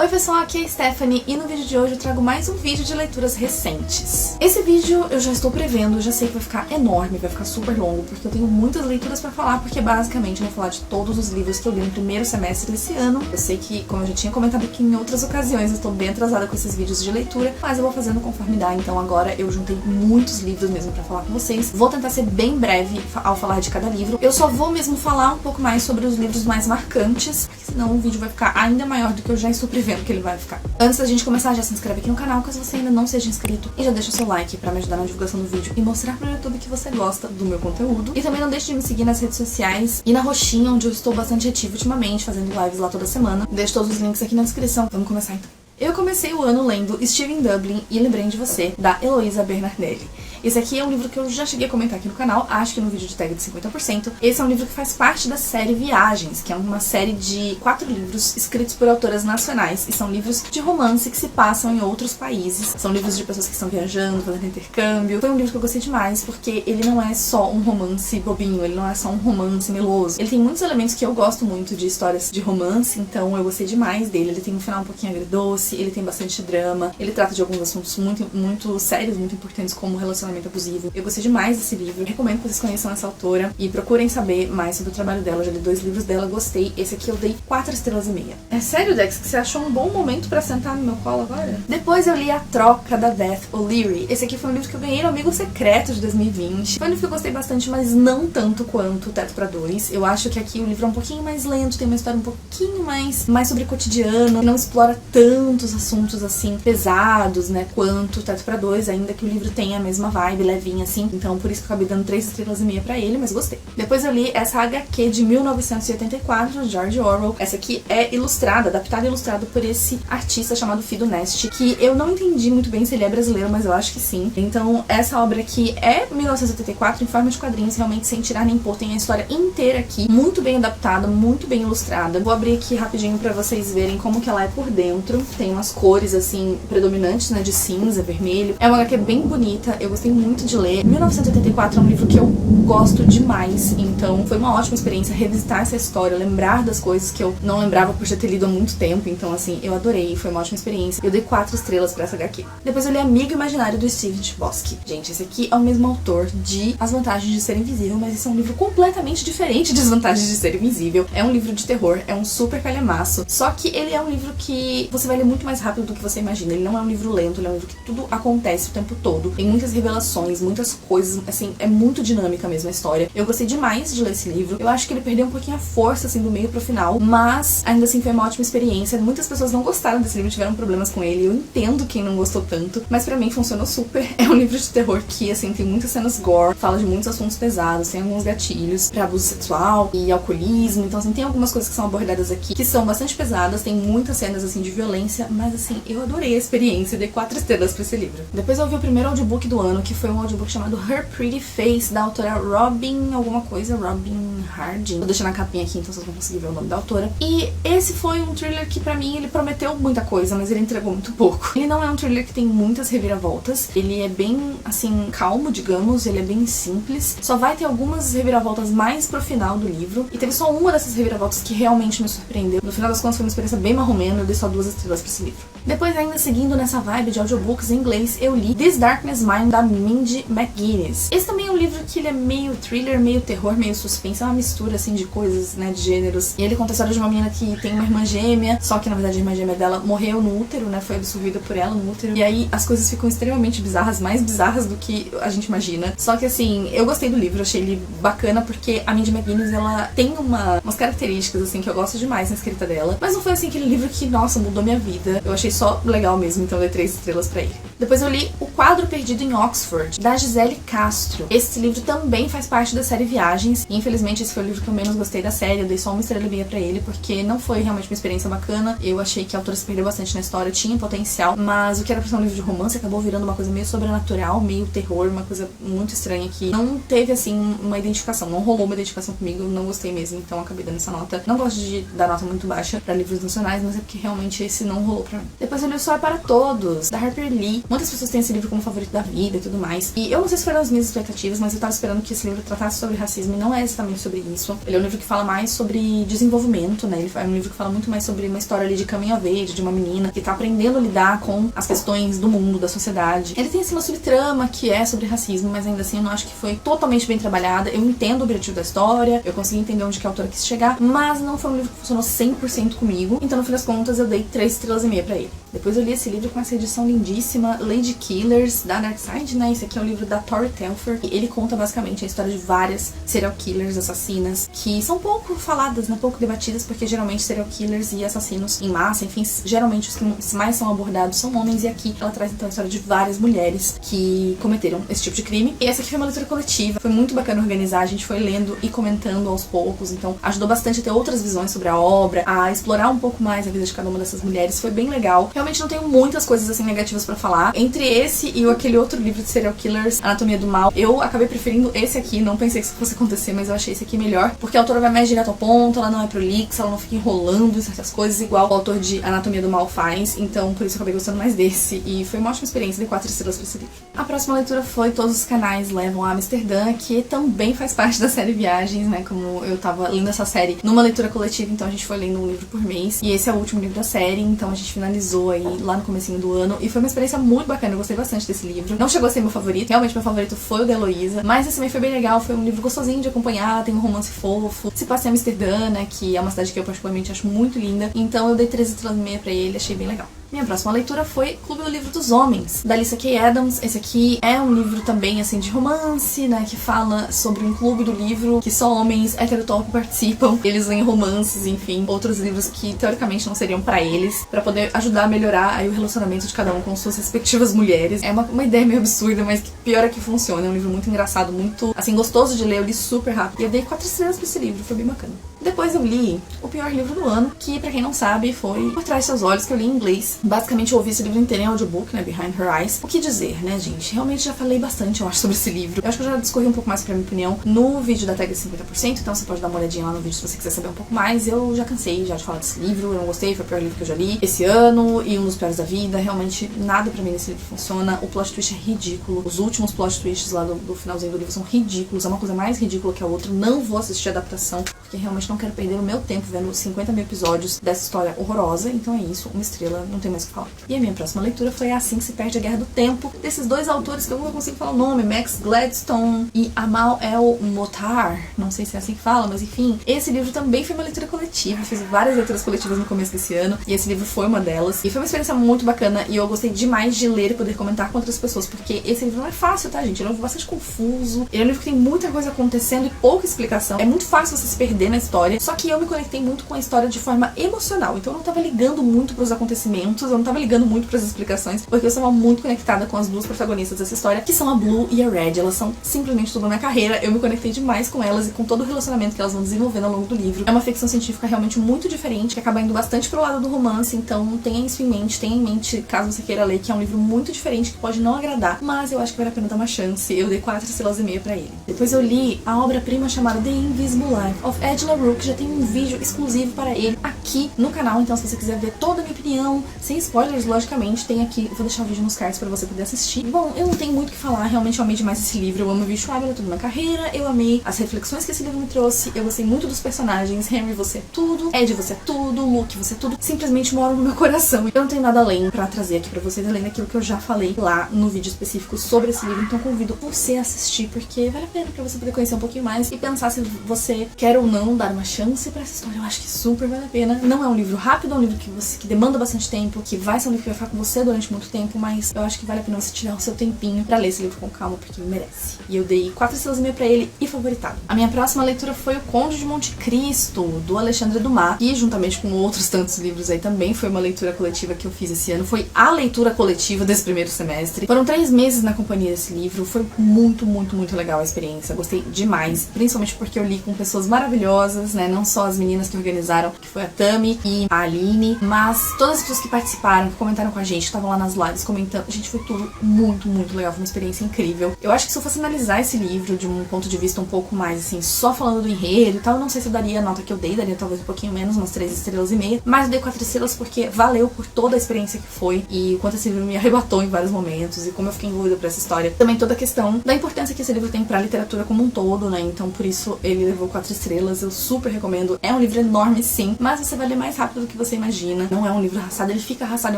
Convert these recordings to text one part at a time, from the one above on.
Oi pessoal, aqui é a Stephanie e no vídeo de hoje eu trago mais um vídeo de leituras recentes. Esse vídeo eu já estou prevendo, eu já sei que vai ficar enorme, vai ficar super longo, porque eu tenho muitas leituras pra falar, porque basicamente eu vou falar de todos os livros que eu li no primeiro semestre desse ano. Eu sei que, como eu já tinha comentado aqui em outras ocasiões, eu estou bem atrasada com esses vídeos de leitura, mas eu vou fazendo conforme dá, então agora eu juntei muitos livros mesmo pra falar com vocês. Vou tentar ser bem breve ao falar de cada livro. Eu só vou mesmo falar um pouco mais sobre os livros mais marcantes, porque senão o vídeo vai ficar ainda maior do que eu já estou prevendo que ele vai ficar. Antes da gente começar, já se inscreve aqui no canal caso você ainda não seja inscrito e já deixa o seu like pra me ajudar na divulgação do vídeo e mostrar pro YouTube que você gosta do meu conteúdo. E também não deixe de me seguir nas redes sociais e na Roxinha, onde eu estou bastante ativa ultimamente, fazendo lives lá toda semana. Deixo todos os links aqui na descrição. Vamos começar então. Eu comecei o ano lendo Steven Dublin e Lembrei de Você, da Heloísa Bernardelli. Esse aqui é um livro que eu já cheguei a comentar aqui no canal, acho que no vídeo de tag de 50%. Esse é um livro que faz parte da série Viagens, que é uma série de 4 livros escritos por autoras nacionais. E são livros de romance que se passam em outros países. São livros de pessoas que estão viajando, fazendo intercâmbio. Foi um livro que eu gostei demais, porque ele não é só um romance bobinho, ele não é só um romance meloso. Ele tem muitos elementos que eu gosto muito de histórias de romance, então eu gostei demais dele. Ele tem um final um pouquinho agridoce, ele tem bastante drama, ele trata de alguns assuntos muito sérios, muito importantes, como relacionamento abusivo. Eu gostei demais desse livro, recomendo que vocês conheçam essa autora e procurem saber mais sobre o trabalho dela. Eu já li 2 livros dela, gostei. Esse aqui eu dei 4 estrelas e meia. É sério, Dex, que você achou um bom momento pra sentar no meu colo agora? Depois eu li A Troca, da Beth O'Leary. Esse aqui foi um livro que eu ganhei no Amigo Secreto de 2020. Foi um livro que eu gostei bastante, mas não tanto quanto Teto pra Dois. Eu acho que aqui o livro é um pouquinho mais lento, tem uma história um pouquinho mais sobre cotidiano, não explora tantos assuntos assim pesados, né, quanto Teto pra Dois, ainda que o livro tenha a mesma vibe, levinha assim, então por isso que eu acabei dando 3 estrelas e meia pra ele, mas gostei. Depois eu li essa HQ de 1984, George Orwell. Essa aqui é ilustrada, adaptada e ilustrada por esse artista chamado Fido Nest, que eu não entendi muito bem se ele é brasileiro, mas eu acho que sim. Então essa obra aqui é 1984 em forma de quadrinhos, realmente sem tirar nem pôr, tem a história inteira aqui, muito bem adaptada, muito bem ilustrada. Vou abrir aqui rapidinho pra vocês verem como que ela é por dentro. Tem umas cores assim predominantes, né, de cinza, vermelho. É uma HQ bem bonita, eu gostei muito de ler. 1984 é um livro que eu gosto demais, então foi uma ótima experiência revisitar essa história, lembrar das coisas que eu não lembrava por já ter lido há muito tempo, então assim, eu adorei, foi uma ótima experiência. Eu dei 4 estrelas pra essa HQ. Depois eu li Amigo Imaginário, do Steven Chbosky. Gente, esse aqui é o mesmo autor de As Vantagens de Ser Invisível, mas esse é um livro completamente diferente de As Vantagens de Ser Invisível. É um livro de terror, é um super calhamaço, só que ele é um livro que você vai ler muito mais rápido do que você imagina. Ele não é um livro lento, ele é um livro que tudo acontece o tempo todo, tem muitas revelações, muitas coisas, assim, é muito dinâmica mesmo a história. Eu gostei demais de ler esse livro. Eu acho que ele perdeu um pouquinho a força, assim, do meio pro final, mas ainda assim foi uma ótima experiência. Muitas pessoas não gostaram desse livro, tiveram problemas com ele. Eu entendo quem não gostou tanto, mas pra mim funcionou super. É um livro de terror que, assim, tem muitas cenas gore, fala de muitos assuntos pesados, tem alguns gatilhos pra abuso sexual e alcoolismo, então, assim, tem algumas coisas que são abordadas aqui que são bastante pesadas, tem muitas cenas, assim, de violência, mas, assim, eu adorei a experiência e dei 4 estrelas pra esse livro. Depois eu ouvi o primeiro audiobook do ano, que foi um audiobook chamado Her Pretty Face, da autora Robin alguma coisa, Robin Harding. Vou deixar na capinha aqui, então vocês vão conseguir ver o nome da autora. E esse foi um thriller que pra mim, ele prometeu muita coisa, mas ele entregou muito pouco. Ele não é um thriller que tem muitas reviravoltas, ele é bem, assim, calmo, digamos, ele é bem simples. Só vai ter algumas reviravoltas mais pro final do livro, e teve só uma dessas reviravoltas que realmente me surpreendeu. No final das contas foi uma experiência bem marromeno, eu dei só 2 estrelas pra esse livro. Depois, ainda seguindo nessa vibe de audiobooks em inglês, eu li This Darkness Mine, da Mindy McGuinness. Esse também é um livro que ele é meio thriller, meio terror, meio suspense, é uma mistura, assim, de coisas, né, de gêneros. E ele conta a história de uma menina que tem uma irmã gêmea, só que, na verdade, a irmã gêmea dela morreu no útero, né, foi absorvida por ela no útero. E aí, as coisas ficam extremamente bizarras, mais bizarras do que a gente imagina. Só que, assim, eu gostei do livro, achei ele bacana, porque a Mindy McGuinness, ela tem umas características, assim, que eu gosto demais na escrita dela. Mas não foi, assim, aquele livro que, nossa, mudou minha vida. Eu achei só legal mesmo, então eu dei 3 estrelas pra ele. Depois eu li O Quadro Perdido em Oxford, da Gisele Castro. Esse livro também faz parte da série Viagens, e infelizmente esse foi o livro que eu menos gostei da série. Eu dei só 1 estrela e meia pra ele, porque não foi realmente uma experiência bacana. Eu achei que a autora se perdeu bastante na história, tinha potencial, mas o que era pra ser um livro de romance acabou virando uma coisa meio sobrenatural, meio terror, uma coisa muito estranha que não teve, assim, uma identificação, não rolou uma identificação comigo, não gostei mesmo, então acabei dando essa nota. Não gosto de dar nota muito baixa pra livros nacionais, mas é porque realmente esse não rolou pra mim. Depois eu li O Sol é para Todos, da Harper Lee. Muitas pessoas têm esse livro como favorito da vida e tudo tudo mais. E eu não sei se foram as minhas expectativas, mas eu tava esperando que esse livro tratasse sobre racismo, e não é exatamente sobre isso. Ele é um livro que fala mais sobre desenvolvimento, né? Ele é um livro que fala muito mais sobre uma história ali de coming of age, de uma menina que tá aprendendo a lidar com as questões do mundo, da sociedade. Ele tem, assim, uma subtrama que é sobre racismo, mas ainda assim eu não acho que foi totalmente bem trabalhada. Eu entendo o objetivo da história, eu consegui entender onde que a autora quis chegar, mas não foi um livro que funcionou 100% comigo. Então, no fim das contas, eu dei 3,5 estrelas pra ele. Depois eu li esse livro com essa edição lindíssima, Lady Killers, da Darkside, né? Esse aqui é um livro da Tori Telfer. E ele conta basicamente a história de várias serial killers, assassinas, que são pouco faladas, né? Pouco debatidas, porque geralmente serial killers e assassinos em massa, enfim, geralmente os que mais são abordados são homens. E aqui ela traz então a história de várias mulheres que cometeram esse tipo de crime. E essa aqui foi uma leitura coletiva. Foi muito bacana organizar, a gente foi lendo e comentando aos poucos. Então ajudou bastante a ter outras visões sobre a obra, a explorar um pouco mais a vida de cada uma dessas mulheres. Foi bem legal. Realmente não tenho muitas coisas assim negativas pra falar. Entre esse e aquele outro livro de serial killers, Anatomia do Mal, eu acabei preferindo esse aqui. Não pensei que isso fosse acontecer, mas eu achei esse aqui melhor, porque a autora vai mais direto ao ponto, ela não é prolixa, ela não fica enrolando em certas coisas igual o autor de Anatomia do Mal faz. Então por isso eu acabei gostando mais desse, e foi uma ótima experiência. Dei 4 estrelas pra esse livro. A próxima leitura foi Todos os Canais Levam a Amsterdã, que também faz parte da série Viagens, né? Como eu tava lendo essa série numa leitura coletiva, então a gente foi lendo um livro por mês, e esse é o último livro da série, então a gente finalizou aí lá no comecinho do ano, e foi uma experiência muito bacana. Eu gostei bastante desse livro. Não chegou a ser meu favorito, realmente meu favorito foi o da Heloísa, mas esse também foi bem legal. Foi um livro gostosinho de acompanhar, tem um romance fofo, se passa em Amsterdã, né? Que é uma cidade que eu particularmente acho muito linda, então eu dei 13,5 estrelas pra ele, achei bem legal. Minha próxima leitura foi Clube do Livro dos Homens, da Alicia K. Adams. Esse aqui é um livro também, assim, de romance, né, que fala sobre um clube do livro que só homens heterotop participam. Eles leem romances, enfim, outros livros que teoricamente não seriam pra eles, pra poder ajudar a melhorar aí o relacionamento de cada um com suas respectivas mulheres. É uma ideia meio absurda, mas que pior é que funciona. É um livro muito engraçado, muito, assim, gostoso de ler. Eu li super rápido e eu dei 4 estrelas pra esse livro, foi bem bacana. Depois eu li o pior livro do ano, que pra quem não sabe foi Por Trás de Seus Olhos, que eu li em inglês. Basicamente eu ouvi esse livro inteiro em audiobook, né, Behind Her Eyes. O que dizer, né, gente? Realmente já falei bastante, eu acho, sobre esse livro. Eu acho que eu já discorri um pouco mais pra minha opinião no vídeo da tag 50%, então você pode dar uma olhadinha lá no vídeo se você quiser saber um pouco mais. Eu já cansei já de falar desse livro, eu não gostei, foi o pior livro que eu já li esse ano e um dos piores da vida. Realmente nada pra mim nesse livro funciona. O plot twist é ridículo. Os últimos plot twists lá do finalzinho do livro são ridículos. É uma coisa mais ridícula que a outra. Não vou assistir a adaptação, porque realmente não quero perder o meu tempo vendo 50 mil episódios dessa história horrorosa. Então é isso, 1 estrela, não tem mais o que falar. E a minha próxima leitura foi Assim que se Perde a Guerra do Tempo, desses dois autores que eu nunca consigo falar o nome, Max Gladstone e Amal El-Mohtar. Não sei se é assim que fala, mas enfim. Esse livro também foi uma leitura coletiva. Eu fiz várias leituras coletivas no começo desse ano, e esse livro foi uma delas. E foi uma experiência muito bacana, e eu gostei demais de ler e poder comentar com outras pessoas, porque esse livro não é fácil, tá, gente? Ele é um livro bastante confuso, ele é um livro que tem muita coisa acontecendo e pouca explicação. É muito fácil você se perder na história, só que eu me conectei muito com a história de forma emocional, então eu não tava ligando muito pros acontecimentos, eu não tava ligando muito pras explicações, porque eu estava muito conectada com as duas protagonistas dessa história, que são a Blue e a Red. Elas são simplesmente tudo na minha carreira, eu me conectei demais com elas e com todo o relacionamento que elas vão desenvolvendo ao longo do livro. É uma ficção científica realmente muito diferente, que acaba indo bastante pro lado do romance, então tenha isso em mente, caso você queira ler, que é um livro muito diferente, que pode não agradar, mas eu acho que vale a pena dar uma chance. Eu dei 4,5 estrelas pra ele. Depois eu li a obra-prima chamada The Invisible Life of Ed La Rue, que já tem um vídeo exclusivo para ele aqui no canal, então se você quiser ver toda a minha opinião, sem spoilers, logicamente, tem aqui, eu vou deixar o vídeo nos cards pra você poder assistir. Bom, eu não tenho muito o que falar, realmente eu amei demais esse livro, eu amo o Visual, tudo na carreira, eu amei as reflexões que esse livro me trouxe, eu gostei muito dos personagens. Henry, você é tudo, Ed, você é tudo, Luke, você é tudo, simplesmente moram no meu coração. Eu não tenho nada além pra trazer aqui pra vocês, além daquilo que eu já falei lá no vídeo específico sobre esse livro, então convido você a assistir, porque vale a pena pra você poder conhecer um pouquinho mais e pensar se você quer ou não dar uma chance pra essa história. Eu acho que super vale a pena. Não é um livro rápido, é um livro que demanda bastante tempo, que vai ser um livro que vai ficar com você durante muito tempo, mas eu acho que vale a pena você tirar o seu tempinho pra ler esse livro com calma, porque ele merece. E eu dei 4,5 estrelas pra ele e favoritado. A minha próxima leitura foi O Conde de Monte Cristo, do Alexandre Dumas, e juntamente com outros tantos livros aí também foi uma leitura coletiva que eu fiz esse ano. Foi a leitura coletiva desse primeiro semestre. Foram 3 meses na companhia desse livro, foi muito, muito, muito legal a experiência. Gostei demais, principalmente porque eu li com pessoas maravilhosas, maravilhosas, né? Não só as meninas que organizaram, que foi a Tami e a Aline, mas todas as pessoas que participaram, que comentaram com a gente, que estavam lá nas lives comentando. Gente, foi tudo muito, muito legal. Foi uma experiência incrível. Eu acho que se eu fosse analisar esse livro de um ponto de vista um pouco mais, assim, só falando do enredo e tal, eu não sei se eu daria a nota que eu dei, daria talvez um pouquinho menos, umas 3,5 estrelas, mas eu dei 4 estrelas porque valeu por toda a experiência que foi e o quanto esse livro me arrebatou em vários momentos e como eu fiquei envolvida por essa história. Também toda a questão da importância que esse livro tem pra literatura como um todo, né? Então por isso ele levou 4 estrelas, eu super recomendo. É um livro enorme, sim, mas você vai ler mais rápido do que você imagina. Não é um livro arrastado, ele fica arrastado em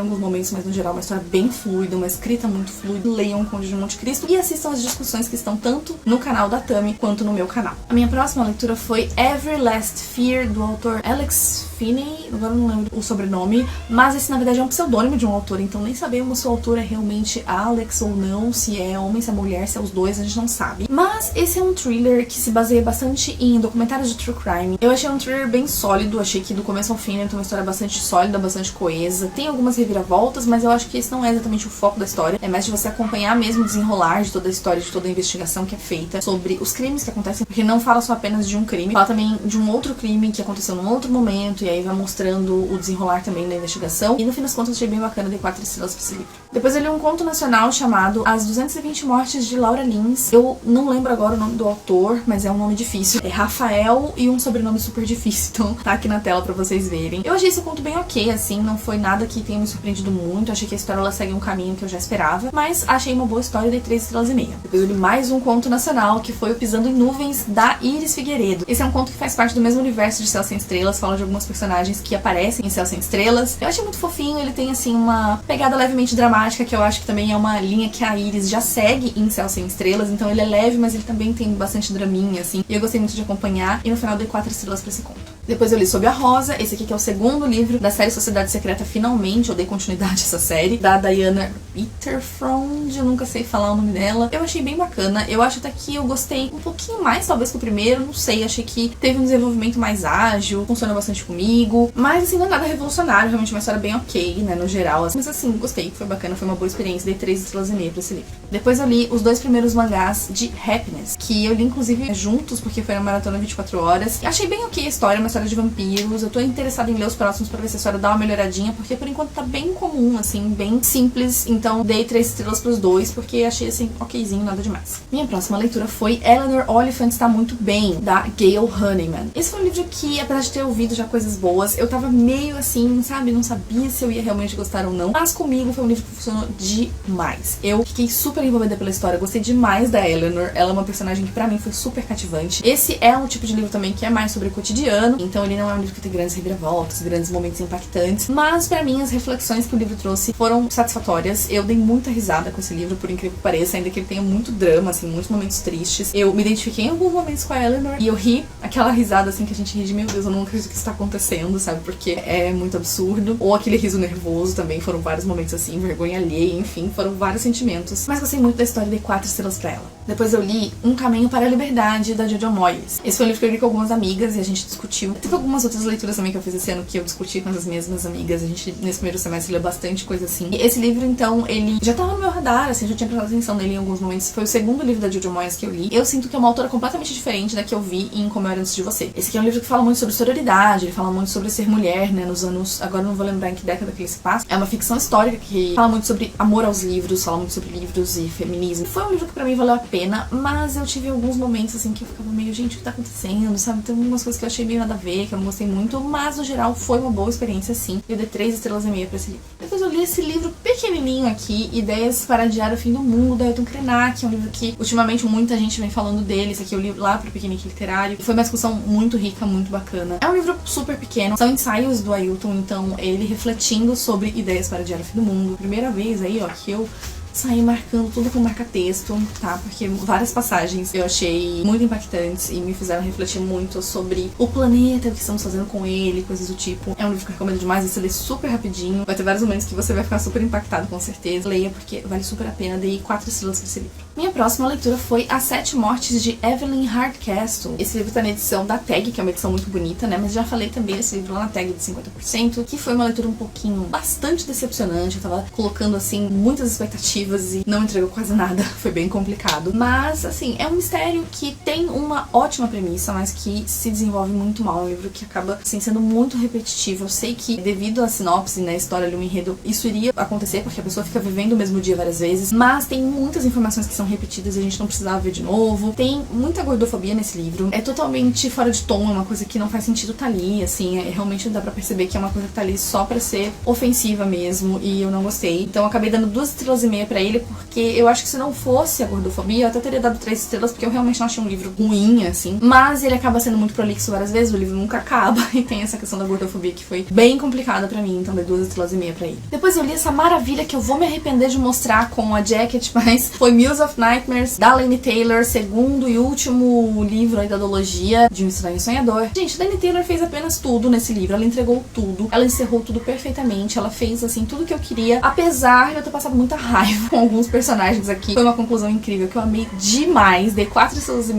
alguns momentos, mas no geral uma história bem fluida, uma escrita muito fluida. Leiam o Conde de Monte Cristo e assistam as discussões que estão tanto no canal da Tami quanto no meu canal. A minha próxima leitura foi Every Last Fear, do autor Alex Finney, agora não lembro o sobrenome, mas esse na verdade é um pseudônimo de um autor, então nem sabemos se o autor é realmente Alex ou não, se é homem, se é mulher, se é os dois, a gente não sabe. Mas esse é um thriller que se baseia bastante em documentários de true crime. Eu achei um thriller bem sólido, achei que do começo ao fim ele tem uma história bastante sólida, bastante coesa. Tem algumas reviravoltas, mas eu acho que esse não é exatamente o foco da história. É mais de você acompanhar mesmo o desenrolar de toda a história, de toda a investigação que é feita sobre os crimes que acontecem, porque não fala só apenas de um crime, fala também de um outro crime que aconteceu num outro momento, e aí vai mostrando o desenrolar também da investigação. E no fim das contas achei bem bacana, dei 4 estrelas pra esse livro. Depois eu li um conto nacional chamado As 220 Mortes de Laura Lins. Eu não lembro agora o nome do autor, mas é um nome difícil. É Rafael e um sobrenome super difícil, então tá aqui na tela pra vocês verem. Eu achei esse conto bem ok, assim, não foi nada que tenha me surpreendido muito. Achei que a história ela segue um caminho que eu já esperava, mas achei uma boa história e dei 3 estrelas e meia. Depois eu li mais um conto nacional, que foi o Pisando em Nuvens, da Iris Figueiredo. Esse é um conto que faz parte do mesmo universo de Céu Sem Estrelas, fala de algumas personagens que aparecem em Céu Sem Estrelas. Eu achei muito fofinho, ele tem, assim, uma pegada levemente dramática, que eu acho que também é uma linha que a Iris já segue em Céu Sem Estrelas, então ele é leve, mas ele também tem bastante draminha, assim, e eu gostei muito de acompanhar, e no final dei 4 estrelas pra esse conto. Depois eu li Sob a Rosa, esse aqui que é o segundo livro da série Sociedade Secreta, finalmente, eu dei continuidade a essa série, da Diana Itterfrond, eu nunca sei falar o nome dela. Eu achei bem bacana, eu acho até que eu gostei um pouquinho mais, talvez, que o primeiro, não sei, achei que teve um desenvolvimento mais ágil, funcionou bastante comigo, mas assim, não é nada revolucionário, realmente uma história bem ok, né, no geral, mas assim, gostei, foi bacana, foi uma boa experiência, dei 3 estrelas e meia pra esse livro. Depois eu li os 2 primeiros mangás de Happiness, que eu li inclusive juntos, porque foi na maratona 24 horas, achei bem ok a história, uma história de vampiros, eu tô interessada em ler os próximos pra ver se a história dá uma melhoradinha, porque por enquanto tá bem comum, assim, bem simples, então dei 3 estrelas pros 2, porque achei assim, okzinho, nada demais. Minha próxima leitura foi Eleanor Oliphant Está Muito Bem, da Gail Honeyman. Esse foi um livro que, apesar de ter ouvido já coisas boas, eu tava meio assim, sabe, não sabia se eu ia realmente gostar ou não, mas comigo foi um livro que funcionou demais. Eu fiquei super envolvida pela história, gostei demais da Eleanor, ela é uma personagem que pra mim foi super cativante. Esse é um tipo de livro também que é mais sobre o cotidiano, então ele não é um livro que tem grandes reviravoltas, grandes momentos impactantes, mas pra mim as reflexões que o livro trouxe foram satisfatórias. Eu dei muita risada com esse livro, por incrível que pareça, ainda que ele tenha muito drama, assim, muitos momentos tristes. Eu me identifiquei em alguns momentos com a Eleanor e eu ri, aquela risada assim que a gente ri de meu Deus, eu não acredito que isso tá acontecendo, sabe, porque é muito absurdo. Ou aquele riso nervoso também, foram vários momentos assim, vergonha alheia, enfim, foram vários sentimentos. Mas gostei muito da história e dei 4 estrelas pra ela. Depois eu li Um Caminho para a Liberdade, da Jojo Moyes. Esse foi um livro que eu li com algumas amigas e a gente discutiu. Teve algumas outras leituras também que eu fiz esse ano que eu discuti com as mesmas amigas. A gente, nesse primeiro semestre, leu bastante coisa assim. E esse livro, então, ele já tava no meu radar, assim, já tinha prestado atenção nele em alguns momentos. Foi o segundo livro da Jojo Moyes que eu li. Eu sinto que é uma autora completamente diferente da que eu vi em Como Eu Era Antes de Você. Esse aqui é um livro que fala muito sobre sororidade, ele fala muito sobre ser mulher, né, nos anos... Agora eu não vou lembrar em que década que ele se passa. É uma ficção histórica que fala muito sobre amor aos livros, fala muito sobre livros e feminismo. Foi um livro que pra mim valeu a pena, mas eu tive alguns momentos, assim, que eu ficava meio, gente, o que tá acontecendo, sabe? Tem algumas coisas que eu achei meio nada a ver, que eu não gostei muito, mas no geral foi uma boa experiência, sim. Eu dei 3 estrelas e meia pra esse livro. Depois eu li esse livro pequenininho aqui, Ideias para Adiar o Fim do Mundo, da Ailton Krenak, é um livro que ultimamente muita gente vem falando dele. Esse aqui eu li lá pro Piquenique Literário. Foi uma discussão muito rica, muito bacana. É um livro super pequeno, são ensaios do Ailton, então ele refletindo sobre ideias para adiar o fim do mundo. Primeira vez aí, ó, que eu saí marcando tudo com marca-texto, tá? Porque várias passagens eu achei muito impactantes e me fizeram refletir muito sobre o planeta, o que estamos fazendo com ele, coisas do tipo. É um livro que eu recomendo demais, você lê super rapidinho. Vai ter vários momentos que você vai ficar super impactado, com certeza. Leia, porque vale super a pena. Dei 4 estrelas pra esse livro. Minha próxima leitura foi As 7 Mortes de Evelyn Hardcastle. Esse livro tá na edição da Tag, que é uma edição muito bonita, né? Mas já falei também desse livro lá na Tag de 50%, que foi uma leitura um pouquinho bastante decepcionante. Eu tava colocando, assim, muitas expectativas expectativas e não entregou quase nada. Foi bem complicado. Mas, assim, é um mistério que tem uma ótima premissa, mas que se desenvolve muito mal. É um livro que acaba, assim, sendo muito repetitivo. Eu sei que, devido à sinopse, né, a história ali, o enredo, isso iria acontecer, porque a pessoa fica vivendo o mesmo dia várias vezes. Mas tem muitas informações que são repetidas e a gente não precisava ver de novo. Tem muita gordofobia nesse livro. É totalmente fora de tom, é uma coisa que não faz sentido tá ali, assim. Realmente dá pra perceber que é uma coisa que tá ali só pra ser ofensiva mesmo, e eu não gostei. Então eu acabei dando 2,5 estrelas pra ele, porque eu acho que se não fosse a gordofobia, eu até teria dado 3 estrelas, porque eu realmente não achei um livro ruim, assim. Mas ele acaba sendo muito prolixo várias vezes, o livro nunca acaba, e tem essa questão da gordofobia que foi bem complicada pra mim, então dei 2,5 estrelas pra ele. Depois eu li essa maravilha que eu vou me arrepender de mostrar com a Jacket, mas foi Muse of Nightmares, da Laini Taylor, segundo e último livro aí da duologia de Um Estranho Sonhador. Gente, a Laini Taylor fez apenas tudo nesse livro, ela entregou tudo, ela encerrou tudo perfeitamente, ela fez, assim, tudo que eu queria, apesar de eu ter passado muita raiva com alguns personagens aqui. Foi uma conclusão incrível, que eu amei demais, dei 4,5 estrelas,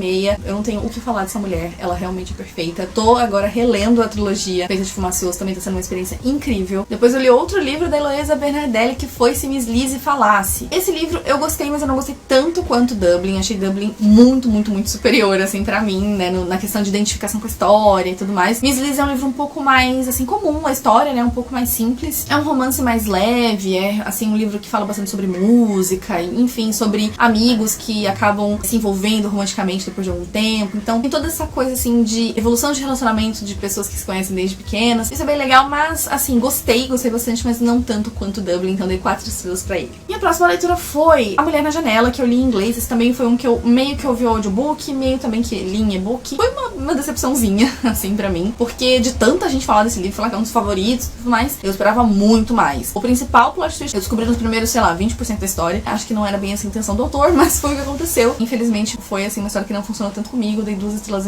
eu não tenho o que falar dessa mulher, ela realmente é perfeita. Tô agora relendo a trilogia Feita de Fumacioso, também tá sendo uma experiência incrível. Depois eu li outro livro da Heloísa Bernardelli, que foi Se Miss Lizzie Falasse. Esse livro eu gostei, mas eu não gostei tanto quanto Dublin, achei Dublin muito, muito, muito superior, assim, pra mim, né, na questão de identificação com a história e tudo mais. Miss Lizzie é um livro um pouco mais, assim, comum, a história, né, um pouco mais simples. É um romance mais leve, é, assim, um livro que fala bastante sobre música, enfim, sobre amigos que acabam se envolvendo romanticamente depois de algum tempo. Então, tem toda essa coisa, assim, de evolução de relacionamento de pessoas que se conhecem desde pequenas. Isso é bem legal, mas, assim, gostei bastante, mas não tanto quanto Dublin, então dei 4 estrelas pra ele. E a próxima leitura foi A Mulher na Janela, que eu li em inglês. Esse também foi um que eu meio que ouvi o audiobook, meio também que li em e-book. Foi uma decepçãozinha, assim, pra mim, porque de tanta gente falar desse livro, falar que é um dos favoritos e tudo mais, eu esperava muito mais. O principal plot twist eu descobri nos primeiros, sei lá, 20% da história. Acho que não era bem essa a intenção do autor, mas foi o que aconteceu. Infelizmente, foi, assim, uma história que não funcionou tanto comigo, dei 2,5 estrelas.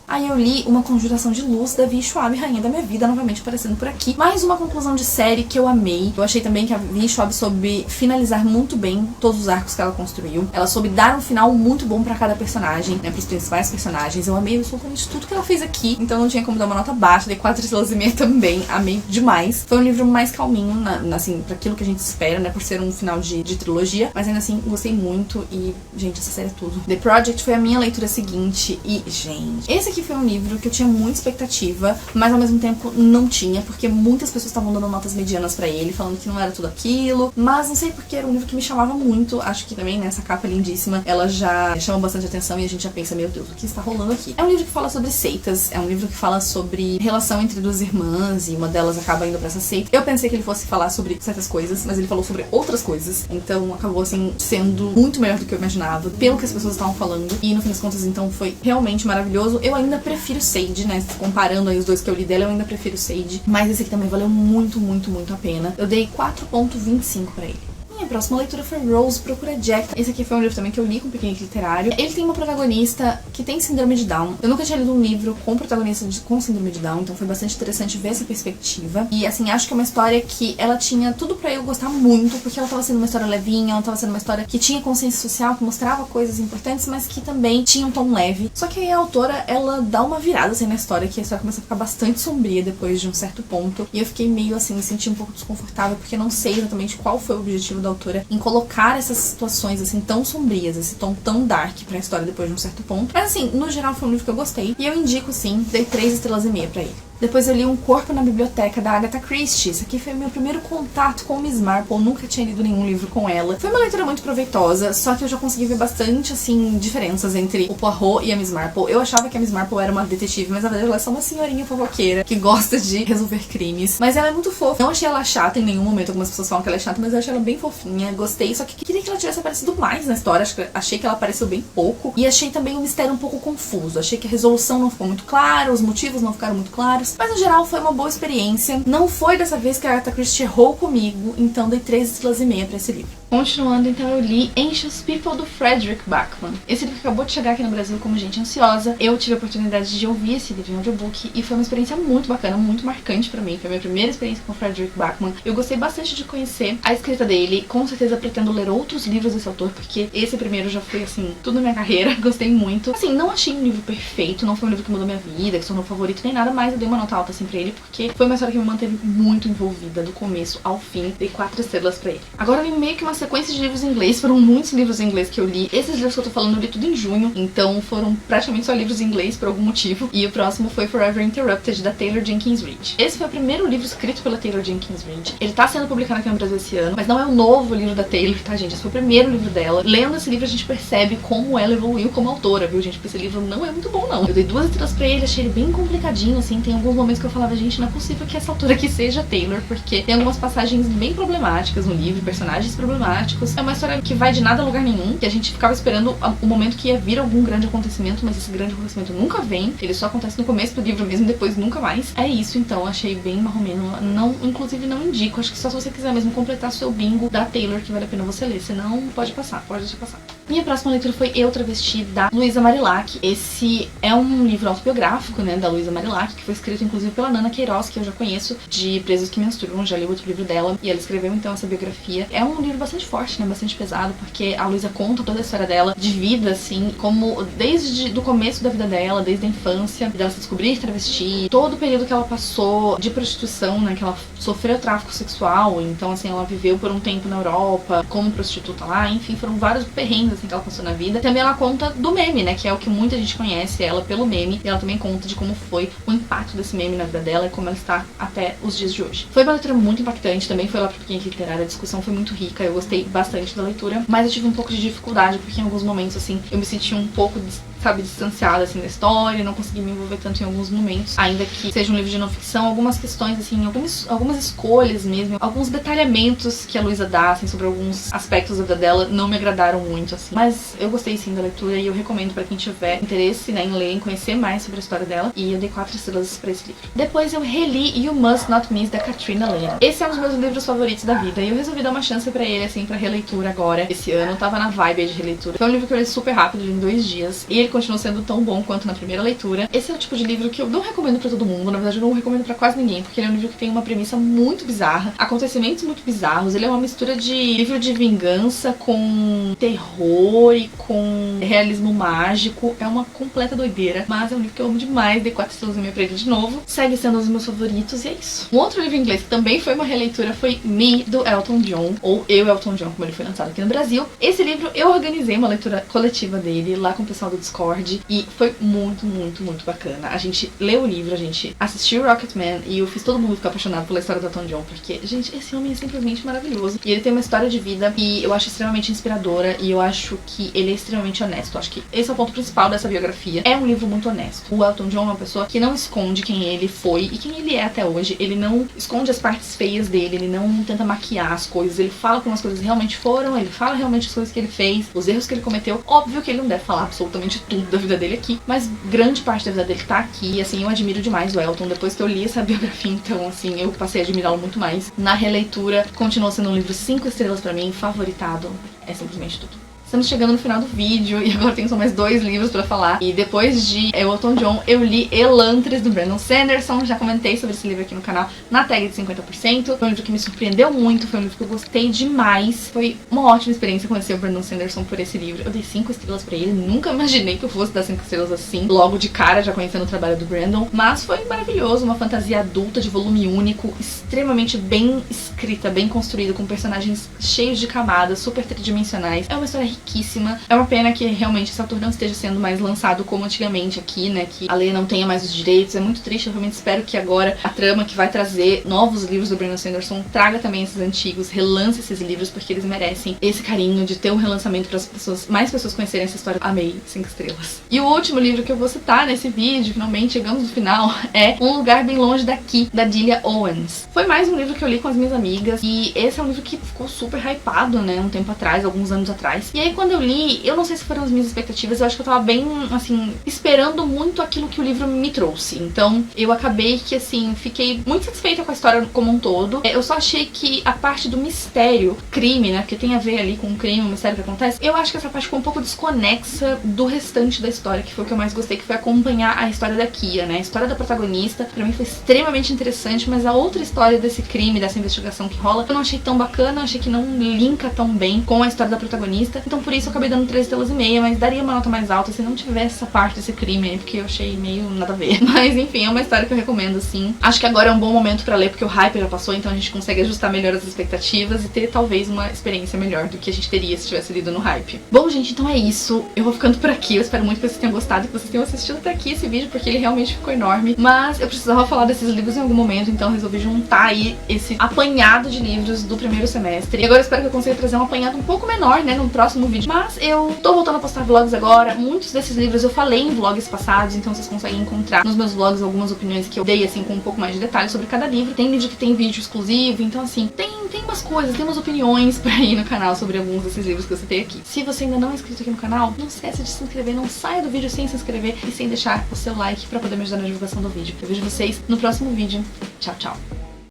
Aí eu li Uma Conjuração de Luz, da Vi Schwab, Rainha da Minha Vida, novamente aparecendo por aqui. Mais uma conclusão de série que eu amei. Eu achei também que a Vi Schwab soube finalizar muito bem todos os arcos que ela construiu. Ela soube dar um final muito bom pra cada personagem, né, pros principais personagens. Eu amei absolutamente tudo que ela fez aqui, então não tinha como dar uma nota baixa, dei 4,5 estrelas também, amei demais. Foi um livro mais calminho, assim, pra aquilo que a gente espera, né, por ser um final de trilogia, mas ainda assim, gostei muito e, gente, essa série é tudo. The Project foi a minha leitura seguinte e, gente, esse aqui foi um livro que eu tinha muita expectativa, mas ao mesmo tempo não tinha, porque muitas pessoas estavam dando notas medianas pra ele, falando que não era tudo aquilo, mas não sei porque era um livro que me chamava muito. Acho que também, né, essa capa lindíssima, ela já chama bastante atenção e a gente já pensa, meu Deus, o que está rolando aqui? É um livro que fala sobre seitas, é um livro que fala sobre relação entre duas irmãs e uma delas acaba indo pra essa seita. Eu pensei que ele fosse falar sobre certas coisas, mas ele falou sobre outras coisas, então acabou, assim, sendo muito melhor do que eu imaginava, pelo que as pessoas estavam falando, e no fim das contas, então, foi realmente maravilhoso. Eu ainda prefiro Sage, né, comparando aí os dois que eu li dela, eu ainda prefiro Sage, mas esse aqui também valeu muito, muito, muito a pena. Eu dei 4,25 pra ele. Minha próxima leitura foi Rose Procura Jack. Esse aqui foi um livro também que eu li com um piquenique literário. Ele tem uma protagonista que tem síndrome de Down. Eu nunca tinha lido um livro com protagonista com síndrome de Down, então foi bastante interessante ver essa perspectiva. E, assim, acho que é uma história que ela tinha tudo pra eu gostar muito, porque ela tava sendo uma história levinha, ela tava sendo uma história que tinha consciência social, que mostrava coisas importantes, mas que também tinha um tom leve. Só que aí a autora, ela dá uma virada, assim, na história, que a história começa a ficar bastante sombria depois de um certo ponto. E eu fiquei meio, assim, me senti um pouco desconfortável, porque eu não sei exatamente qual foi o objetivo da autora em colocar essas situações, assim, tão sombrias, esse tom tão dark pra história depois de um certo ponto. Mas, assim, no geral foi um livro que eu gostei. E eu indico, sim, dei 3,5 estrelas pra ele. Depois eu li Um Corpo na Biblioteca, da Agatha Christie. Esse aqui foi meu primeiro contato com Miss Marple, nunca tinha lido nenhum livro com ela. Foi uma leitura muito proveitosa, só que eu já consegui ver bastante, assim, diferenças entre o Poirot e a Miss Marple. Eu achava que a Miss Marple era uma detetive, mas na verdade ela é só uma senhorinha fofoqueira que gosta de resolver crimes. Mas ela é muito fofa. Não achei ela chata em nenhum momento, algumas pessoas falam que ela é chata, mas eu achei ela bem fofinha, gostei, só que queria que ela tivesse aparecido mais na história. Achei que ela apareceu bem pouco, e achei também o mistério um pouco confuso. Achei que a resolução não ficou muito clara, os motivos não ficaram muito claros, mas no geral foi uma boa experiência. Não foi dessa vez que a Agatha Christie errou comigo, então dei 3,5 estrelas pra esse livro. Continuando, então, eu li Anxious People, do Frederick Backman. Esse livro acabou de chegar aqui no Brasil como Gente Ansiosa. Eu tive a oportunidade de ouvir esse livro em audiobook e foi uma experiência muito bacana, muito marcante pra mim. Foi a minha primeira experiência com o Frederick Backman. Eu gostei bastante de conhecer a escrita dele. Com certeza pretendo ler outros livros desse autor, porque esse primeiro já foi, assim, tudo na minha carreira. Gostei muito. Assim, não achei um livro perfeito, não foi um livro que mudou minha vida, que sou meu favorito nem nada, mas eu dei uma nota alta, assim, pra ele, porque foi uma história que me manteve muito envolvida do começo ao fim. Dei 4 estrelas pra ele. Agora vem meio que uma sequência de livros em inglês, foram muitos livros em inglês que eu li. Esses livros que eu tô falando eu li tudo em junho, então foram praticamente só livros em inglês por algum motivo. E o próximo foi Forever Interrupted, da Taylor Jenkins Reid. Esse foi o primeiro livro escrito pela Taylor Jenkins Reid. Ele tá sendo publicado aqui no Brasil esse ano, mas não é o novo livro da Taylor, tá, gente? Esse foi o primeiro livro dela. Lendo esse livro a gente percebe como ela evoluiu como autora, viu, gente? Porque esse livro não é muito bom, não. Eu dei 2 estrelas pra ele, achei ele bem complicadinho, assim. Tem alguns momentos que eu falava, gente, não é possível que essa autora aqui seja Taylor, porque tem algumas passagens bem problemáticas no livro, personagens problemáticos. É uma história que vai de nada a lugar nenhum, que a gente ficava esperando o momento que ia vir algum grande acontecimento, mas esse grande acontecimento nunca vem. Ele só acontece no começo do livro mesmo, depois nunca mais. É isso, então, achei bem marromeno. Não, inclusive não indico, acho que só se você quiser mesmo completar seu bingo da Taylor que vale a pena você ler, senão pode passar, pode deixar passar. Minha próxima leitura foi Eu Travesti, da Luísa Marilac. Esse é um livro autobiográfico, né, da Luísa Marilac, que foi escrito inclusive pela Nana Queiroz, que eu já conheço, de Presos que Menstruam, já li outro livro dela, e ela escreveu então essa biografia. É um livro bastante forte, né, bastante pesado, porque a Luísa conta toda a história dela, de vida, assim, como desde do começo da vida dela, desde a infância, dela se descobrir travesti, todo o período que ela passou de prostituição, né, que ela sofreu tráfico sexual, então, assim, ela viveu por um tempo na Europa como prostituta lá, enfim, foram vários perrengues, assim, que ela passou na vida. Também ela conta do meme, né, que é o que muita gente conhece ela pelo meme, e ela também conta de como foi o impacto desse meme na vida dela e como ela está até os dias de hoje. Foi uma leitura muito impactante, também foi lá pro Piquenique Literário, a discussão foi muito rica, eu gostei bastante da leitura, mas eu tive um pouco de dificuldade, porque em alguns momentos, assim, eu me senti um pouco, sabe, distanciada, assim, da história, não consegui me envolver tanto em alguns momentos, ainda que seja um livro de não ficção, algumas questões, assim, algumas escolhas mesmo, alguns detalhamentos que a Luísa dá, assim, sobre alguns aspectos da vida dela, não me agradaram muito, assim, mas eu gostei, sim, da leitura e eu recomendo pra quem tiver interesse, né, em ler, em conhecer mais sobre a história dela, e eu dei 4 estrelas pra esse livro. Depois eu reli You Must Not Miss, da Katrina Lennon. Esse é um dos meus livros favoritos da vida, e eu resolvi dar uma chance pra ele, assim, pra releitura agora, esse ano, eu tava na vibe de releitura. Foi um livro que eu li super rápido, em 2 dias, e ele continua sendo tão bom quanto na primeira leitura. Esse é o tipo de livro que eu não recomendo pra todo mundo, na verdade eu não recomendo pra quase ninguém, porque ele é um livro que tem uma premissa muito bizarra, acontecimentos muito bizarros, ele é uma mistura de livro de vingança com terror e com realismo mágico, é uma completa doideira, mas é um livro que eu amo demais, dei 4 estrelas e meia pra ele de novo, segue sendo um dos meus favoritos e é isso. Um outro livro em inglês que também foi uma releitura foi Me, do Elton John, ou Eu, Elton John, como ele foi lançado aqui no Brasil. Esse livro eu organizei uma leitura coletiva dele lá com o pessoal do Discord e foi muito, muito, muito bacana. A gente leu o livro, a gente assistiu Rocketman e eu fiz todo mundo ficar apaixonado pela história do Elton John, porque, gente, esse homem é simplesmente maravilhoso. E ele tem uma história de vida que eu acho extremamente inspiradora e eu acho que ele é extremamente honesto. Eu acho que esse é o ponto principal dessa biografia. É um livro muito honesto. O Elton John é uma pessoa que não esconde quem ele foi e quem ele é até hoje. Ele não esconde as partes feias dele, ele não tenta maquiar as coisas, ele fala como as coisas realmente foram, ele fala realmente as coisas que ele fez, os erros que ele cometeu. Óbvio que ele não deve falar absolutamente tudo da vida dele aqui, mas grande parte da vida dele tá aqui, e assim, eu admiro demais o Elton. Depois que eu li essa biografia, então, assim, eu passei a admirá-lo muito mais. Na releitura, continua sendo um livro 5 estrelas pra mim, favoritado, é simplesmente tudo. Estamos chegando no final do vídeo e agora tem só mais 2 livros pra falar. E depois de Elton John, eu li Elantris, do Brandon Sanderson. Já comentei sobre esse livro aqui no canal na tag de 50%. Foi um livro que me surpreendeu muito, foi um livro que eu gostei demais. Foi uma ótima experiência conhecer o Brandon Sanderson por esse livro. Eu dei 5 estrelas pra ele, nunca imaginei que eu fosse dar 5 estrelas assim, logo de cara, já conhecendo o trabalho do Brandon. Mas foi maravilhoso, uma fantasia adulta de volume único, extremamente bem escrita, bem construída, com personagens cheios de camadas, super tridimensionais. É uma história riquíssima. É uma pena que realmente esse autor não esteja sendo mais lançado como antigamente aqui, né, que a lei não tenha mais os direitos. É muito triste, eu realmente espero que agora a trama que vai trazer novos livros do Brandon Sanderson traga também esses antigos, relance esses livros, porque eles merecem esse carinho de ter um relançamento para as pessoas, mais pessoas conhecerem essa história. Amei, 5 estrelas. E o último livro que eu vou citar nesse vídeo, finalmente chegamos no final, é Um Lugar Bem Longe Daqui, da Delia Owens. Foi mais um livro que eu li com as minhas amigas, e esse é um livro que ficou super hypado, né, um tempo atrás, alguns anos atrás. E aí quando eu li, eu não sei se foram as minhas expectativas, eu acho que eu tava bem, assim, esperando muito aquilo que o livro me trouxe. Então, eu acabei que, assim, fiquei muito satisfeita com a história como um todo. Eu só achei que a parte do mistério, crime, né, porque tem a ver ali com o crime, o mistério que acontece, eu acho que essa parte ficou um pouco desconexa do restante da história, que foi o que eu mais gostei, que foi acompanhar a história da Kia, né, a história da protagonista. Pra mim foi extremamente interessante, mas a outra história desse crime, dessa investigação que rola, eu não achei tão bacana, eu achei que não linka tão bem com a história da protagonista. Então, por isso eu acabei dando 3 estrelas e meia, mas daria uma nota mais alta se não tivesse essa parte desse crime aí, porque eu achei meio nada a ver. Mas enfim, é uma história que eu recomendo, assim. Acho que agora é um bom momento pra ler, porque o hype já passou, então a gente consegue ajustar melhor as expectativas e ter talvez uma experiência melhor do que a gente teria se tivesse lido no hype. Bom, gente, então é isso. Eu vou ficando por aqui. Eu espero muito que vocês tenham gostado, que vocês tenham assistido até aqui esse vídeo, porque ele realmente ficou enorme. Mas eu precisava falar desses livros em algum momento, então eu resolvi juntar aí esse apanhado de livros do primeiro semestre. E agora eu espero que eu consiga trazer um apanhado um pouco menor, né, no próximo vídeo. Mas eu tô voltando a postar vlogs agora. Muitos desses livros eu falei em vlogs passados, então vocês conseguem encontrar nos meus vlogs algumas opiniões que eu dei, assim, com um pouco mais de detalhes sobre cada livro. Tem livro que tem vídeo exclusivo, então assim, tem umas coisas, tem umas opiniões por aí no canal sobre alguns desses livros que eu citei aqui. Se você ainda não é inscrito aqui no canal, não esquece de se inscrever, não saia do vídeo sem se inscrever e sem deixar o seu like pra poder me ajudar na divulgação do vídeo. Eu vejo vocês no próximo vídeo. Tchau, tchau!